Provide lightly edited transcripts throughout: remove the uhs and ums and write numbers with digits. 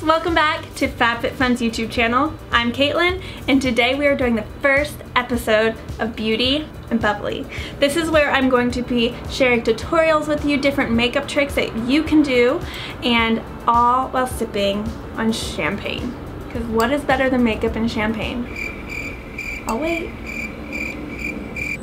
welcome back to FabFitFun's YouTube channel. I'm Caitlin, and today we are doing the first episode of Beauty and Bubbly. This is where I'm going to be sharing tutorials with you, different makeup tricks that you can do, and all while sipping on champagne. Because what is better than makeup and champagne? Oh wait,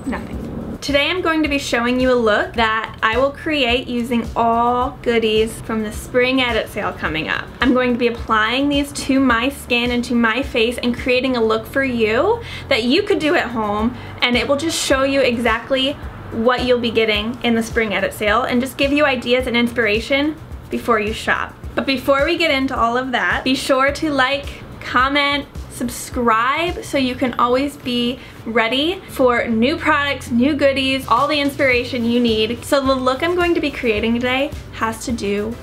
nothing. Today I'm going to be showing you a look that I will create using all goodies from the spring edit sale coming up. I'm going to be applying these to my skin and to my face and creating a look for you that you could do at home, and it will just show you exactly what you'll be getting in the spring edit sale and just give you ideas and inspiration before you shop. But before we get into all of that, be sure to like, comment, subscribe so you can always be ready for new products, new goodies, all the inspiration you need. So the look I'm going to be creating today has to do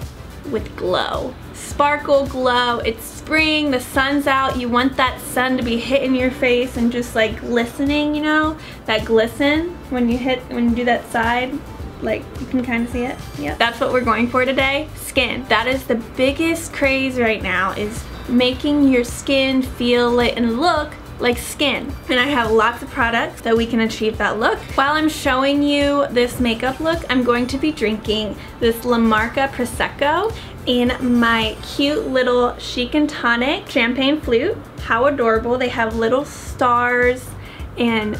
with glow. Sparkle glow. It's spring, the sun's out, you want that sun to be hitting your face and just like glistening, you know? That glisten when you do that side. Like, you can kind of see it. Yeah. That's what we're going for today. Skin. That is the biggest craze right now, is making your skin feel and look like skin. And I have lots of products that we can achieve that look. While I'm showing you this makeup look, I'm going to be drinking this La Marca Prosecco in my cute little Chic and Tonic champagne flute. How adorable. They have little stars and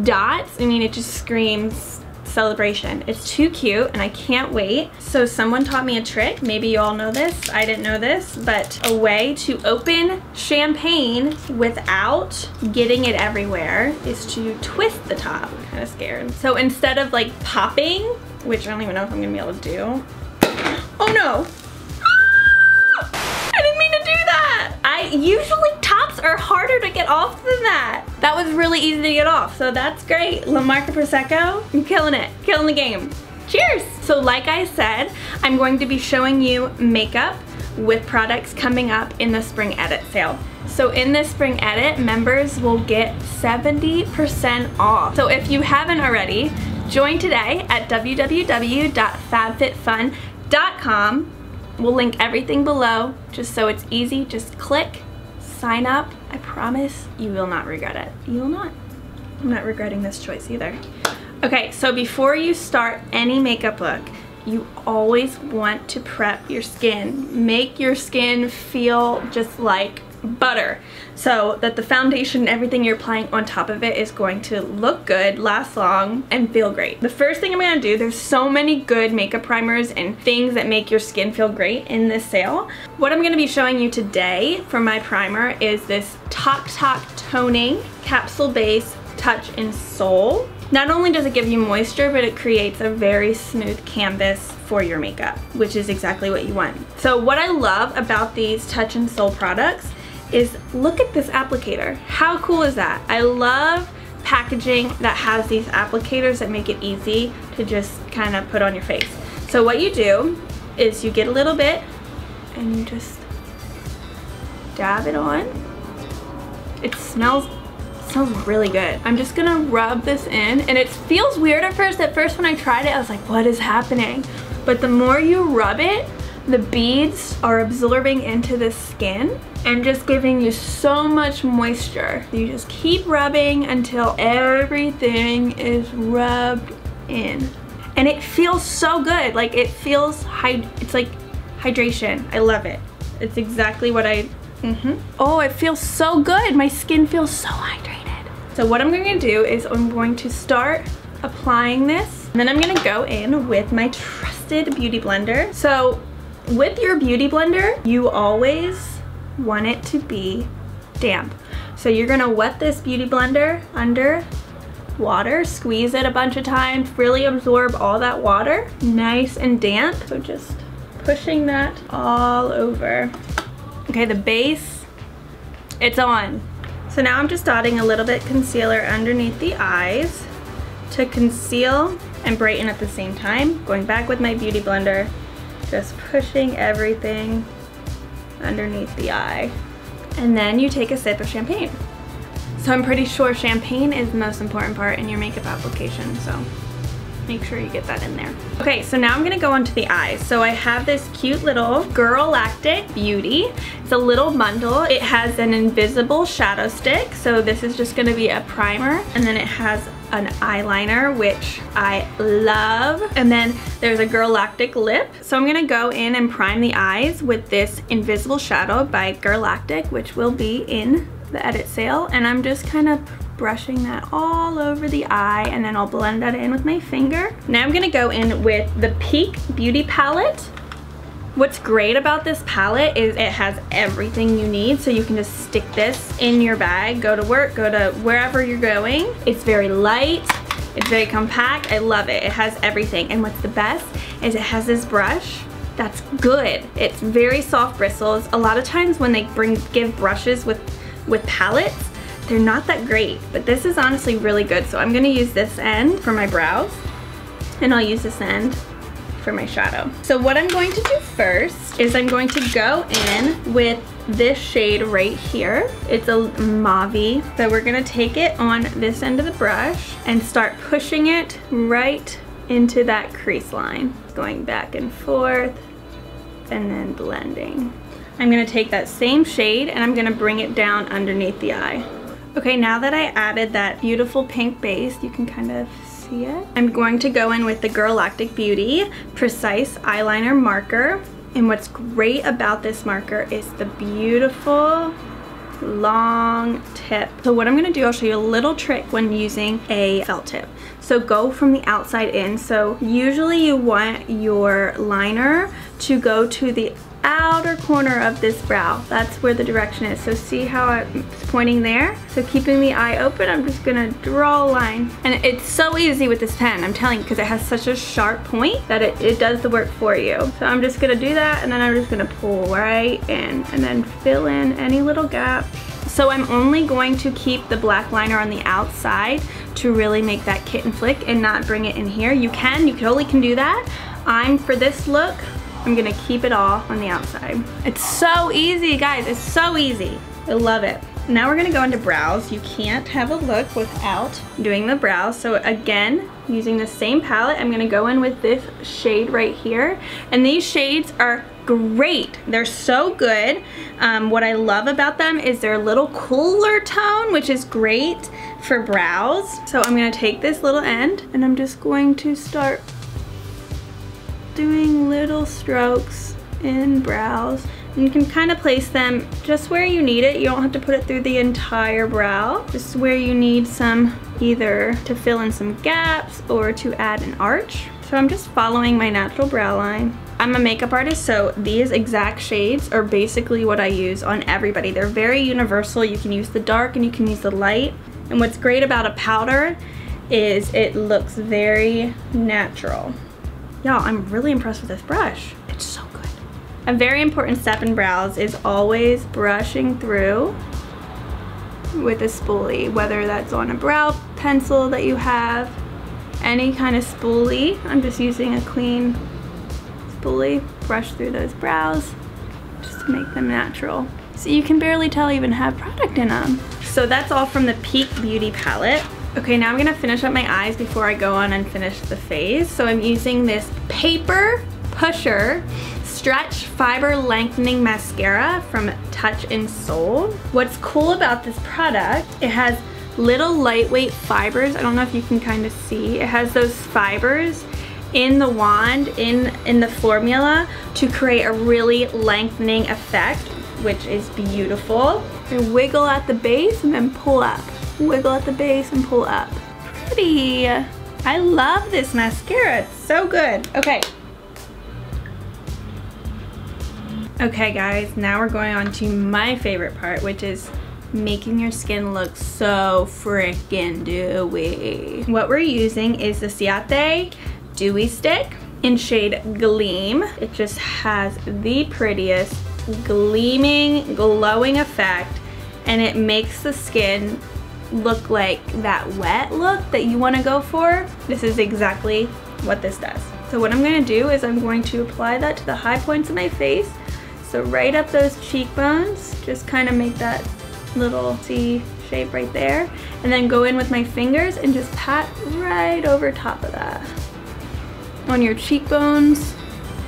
dots. I mean, it just screams celebration. It's too cute and I can't wait. So someone taught me a trick, maybe you all know this, I didn't know this, but a way to open champagne without getting it everywhere is to twist the top. I'm kind of scared. So instead of like popping, which I don't even know if I'm gonna be able to do. Oh no! I didn't mean to do that! Usually tops are harder to get off than that. That was really easy to get off, so that's great. La Marca Prosecco, I'm killing it, killing the game. Cheers! So like I said, I'm going to be showing you makeup with products coming up in the spring edit sale. So in this spring edit, members will get 70% off. So if you haven't already, join today at www.fabfitfun.com. We'll link everything below just so it's easy. Just click, sign up. I promise you will not regret it. You will not. I'm not regretting this choice either. Okay, so before you start any makeup look, you always want to prep your skin. Make your skin feel just like butter so that the foundation and everything you're applying on top of it is going to look good, last long, and feel great. The first thing I'm going to do, there's so many good makeup primers and things that make your skin feel great in this sale. What I'm going to be showing you today for my primer is this Tok Toning Capsule Base Touch and Soul. Not only does it give you moisture, but it creates a very smooth canvas for your makeup, which is exactly what you want. So what I love about these Touch and Soul products is, look at this applicator. How cool is that? I love packaging that has these applicators that make it easy to just kind of put on your face. So what you do is you get a little bit and you just dab it on. It smells really good. I'm just gonna rub this in, and it feels weird at first. At first when I tried it, I was like, what is happening? But the more you rub it, the beads are absorbing into the skin and just giving you so much moisture. You just keep rubbing until everything is rubbed in. And it feels so good. Like, it feels, it's like hydration. I love it. It's exactly what Oh, it feels so good. My skin feels so hydrated. So what I'm going to do is I'm going to start applying this. And then I'm going to go in with my trusted beauty blender. So with your beauty blender, you always want it to be damp. So you're gonna wet this beauty blender under water, squeeze it a bunch of times, really absorb all that water, nice and damp. So just pushing that all over. Okay, the base, it's on. So now I'm just dotting a little bit concealer underneath the eyes to conceal and brighten at the same time. Going back with my beauty blender, just pushing everything underneath the eye. And then you take a sip of champagne. So I'm pretty sure champagne is the most important part in your makeup application, so make sure you get that in there. Okay, so now I'm gonna go onto the eyes. So I have this cute little Girlactik Beauty. It's a little bundle. It has an invisible shadow stick. So this is just gonna be a primer. And then it has an eyeliner, which I love. And then there's a Girlactik lip. So I'm gonna go in and prime the eyes with this invisible shadow by Girlactik, which will be in the edit sale. And I'm just kind of brushing that all over the eye, and then I'll blend that in with my finger. Now I'm gonna go in with the Peak Beauty palette. What's great about this palette is it has everything you need, so you can just stick this in your bag, go to work, go to wherever you're going. It's very light, it's very compact, I love it. It has everything, and what's the best is it has this brush that's good. It's very soft bristles. A lot of times when they give brushes with palettes, they're not that great, but this is honestly really good. So I'm gonna use this end for my brows, and I'll use this end for my shadow. So what I'm going to do first is I'm going to go in with this shade right here. It's a mauve. So we're gonna take it on this end of the brush and start pushing it right into that crease line. Going back and forth and then blending. I'm gonna take that same shade and I'm gonna bring it down underneath the eye. Okay, now that I added that beautiful pink base, you can kind of see it. I'm going to go in with the Girlactik Beauty Precise Eyeliner Marker. And what's great about this marker is the beautiful long tip. So what I'm gonna do, I'll show you a little trick when using a felt tip. So go from the outside in. So usually you want your liner to go to the outer corner of this brow. That's where the direction is. So see how it's pointing there? So keeping the eye open, I'm just gonna draw a line. And it's so easy with this pen, I'm telling you, because it has such a sharp point that it does the work for you. So I'm just gonna do that, and then I'm just gonna pull right in and then fill in any little gap. So I'm only going to keep the black liner on the outside to really make that kitten flick and not bring it in here. You totally can do that. For this look, I'm gonna keep it all on the outside. It's so easy, guys, it's so easy. I love it. Now we're gonna go into brows. You can't have a look without doing the brows. So again, using the same palette, I'm gonna go in with this shade right here. And these shades are great. They're so good. What I love about them is they're a little cooler tone, which is great for brows. So I'm gonna take this little end and I'm just going to start doing little strokes in brows. And you can kind of place them just where you need it. You don't have to put it through the entire brow. Just where you need some, either to fill in some gaps or to add an arch. So I'm just following my natural brow line. I'm a makeup artist, so these exact shades are basically what I use on everybody. They're very universal. You can use the dark and you can use the light. And what's great about a powder is it looks very natural. Y'all, I'm really impressed with this brush. It's so good. A very important step in brows is always brushing through with a spoolie, whether that's on a brow pencil that you have, any kind of spoolie. I'm just using a clean spoolie, brush through those brows just to make them natural. So you can barely tell I even have product in them. So that's all from the Peak Beauty palette. Okay, now I'm gonna finish up my eyes before I go on and finish the face. So I'm using this Paper Pusher Stretch Fiber Lengthening Mascara from Touch in Soul. What's cool about this product, it has little lightweight fibers. I don't know if you can kind of see. It has those fibers in the wand, in the formula, to create a really lengthening effect, which is beautiful. And wiggle at the base and then pull up. Wiggle at the base and pull up. Pretty. I love this mascara. It's so good. Okay. Okay guys, now we're going on to my favorite part, which is making your skin look so freaking dewy. What we're using is the CIATÉ Dewy Stick in shade Gleam. It just has the prettiest gleaming, glowing effect, and it makes the skin look like that wet look that you want to go for. This is exactly what this does. So what I'm going to do is I'm going to apply that to the high points of my face. So right up those cheekbones, just kind of make that little C shape right there, and then go in with my fingers and just pat right over top of that. on your cheekbones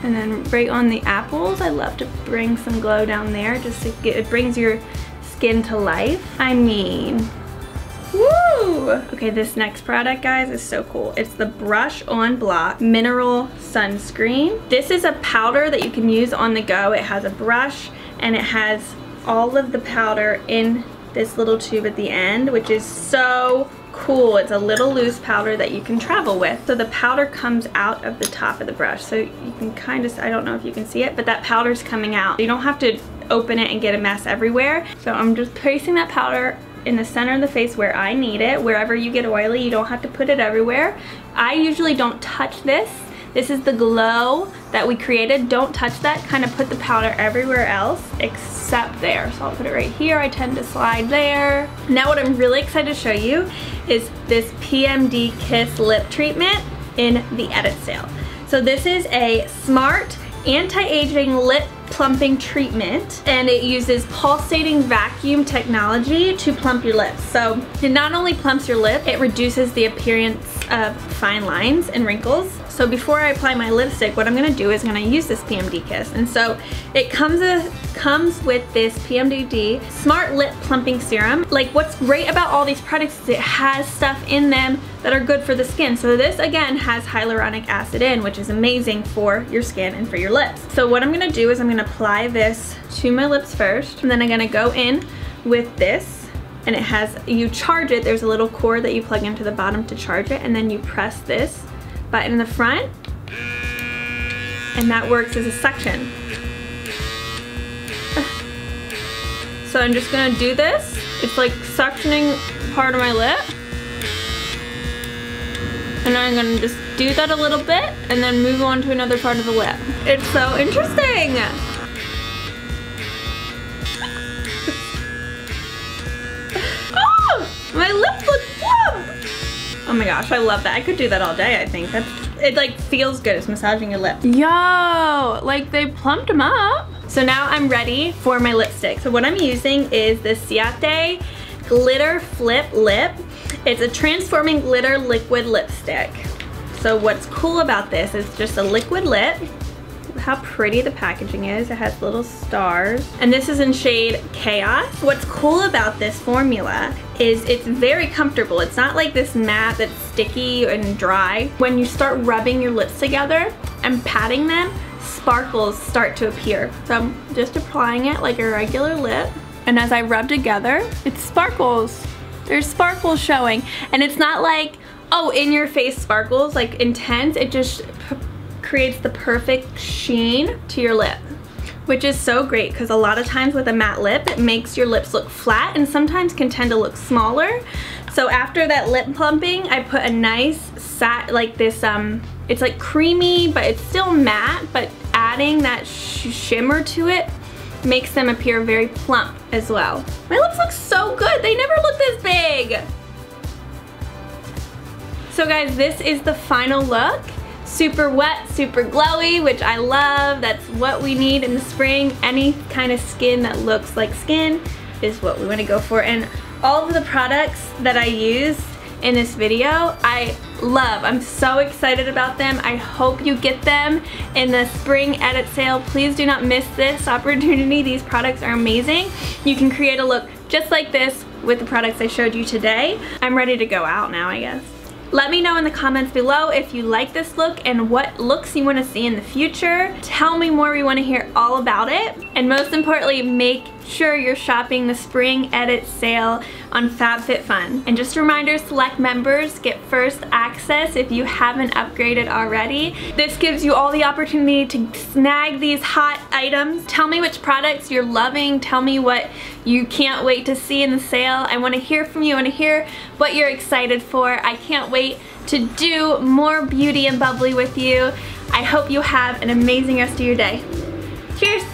and then right on the apples. I love to bring some glow down there just to get, it brings your skin to life. I mean, woo! Okay, this next product, guys, is so cool. It's the Brush On Block Mineral Sunscreen. This is a powder that you can use on the go. It has a brush and it has all of the powder in this little tube at the end, which is so cool. It's a little loose powder that you can travel with. So the powder comes out of the top of the brush. So you can kind of, I don't know if you can see it, but that powder's coming out. You don't have to open it and get a mess everywhere. So I'm just placing that powder in the center of the face where I need it. Wherever you get oily, you don't have to put it everywhere. I usually don't touch this. This is the glow that we created. Don't touch that. Kind of put the powder everywhere else except there. So I'll put it right here. I tend to slide there. Now what I'm really excited to show you is this PMD Kiss Lip Treatment in the Edit Sale. So this is a smart anti-aging lip plumping treatment, and it uses pulsating vacuum technology to plump your lips. So it not only plumps your lip, it reduces the appearance of fine lines and wrinkles. So before I apply my lipstick, what I'm gonna do is I'm gonna use this PMD Kiss. And so it comes with this PMDD Smart Lip Plumping Serum. Like, what's great about all these products is it has stuff in them that are good for the skin. So this, again, has hyaluronic acid in, which is amazing for your skin and for your lips. So what I'm gonna do is I'm gonna apply this to my lips first, and then I'm gonna go in with this, and it has, you charge it, there's a little cord that you plug into the bottom to charge it, and then you press this button in the front, and that works as a suction. So I'm just gonna do this. It's like suctioning part of my lip. And I'm gonna just do that a little bit and then move on to another part of the lip. It's so interesting. Oh, my lips look plump. Oh my gosh, I love that. I could do that all day, I think. It like feels good. It's massaging your lips. Yo, like they plumped them up. So now I'm ready for my lipstick. So what I'm using is the CIATÉ Glitter Flip Lip. It's a transforming glitter liquid lipstick. So what's cool about this is just a liquid lip. How pretty the packaging is. It has little stars. And this is in shade Chaos. What's cool about this formula is it's very comfortable. It's not like this matte that's sticky and dry. When you start rubbing your lips together and patting them, sparkles start to appear. So I'm just applying it like a regular lip. And as I rub together, it sparkles. There's sparkles showing. And it's not like, oh, in your face sparkles, like intense. It just creates the perfect sheen to your lip, which is so great because a lot of times with a matte lip, it makes your lips look flat and sometimes can tend to look smaller. So after that lip plumping, I put a nice like this, it's like creamy, but it's still matte, but adding that shimmer to it makes them appear very plump as well. My lips look so good. They never looked this big. So guys, this is the final look. Super wet, super glowy, which I love. That's what we need in the spring. Any kind of skin that looks like skin is what we want to go for. And all of the products that I used in this video, I love. I'm so excited about them. I hope you get them in the spring edit sale. Please do not miss this opportunity. These products are amazing. You can create a look just like this with the products I showed you today. I'm ready to go out now, I guess. Let me know in the comments below if you like this look and what looks you want to see in the future. Tell me more, we want to hear all about it. And most importantly, make sure you're shopping the spring edit sale on FabFitFun. And just a reminder, select members get first access if you haven't upgraded already. This gives you all the opportunity to snag these hot items. Tell me which products you're loving. Tell me what you can't wait to see in the sale. I want to hear from you. I want to hear what you're excited for. I can't wait to do more beauty and bubbly with you. I hope you have an amazing rest of your day. Cheers!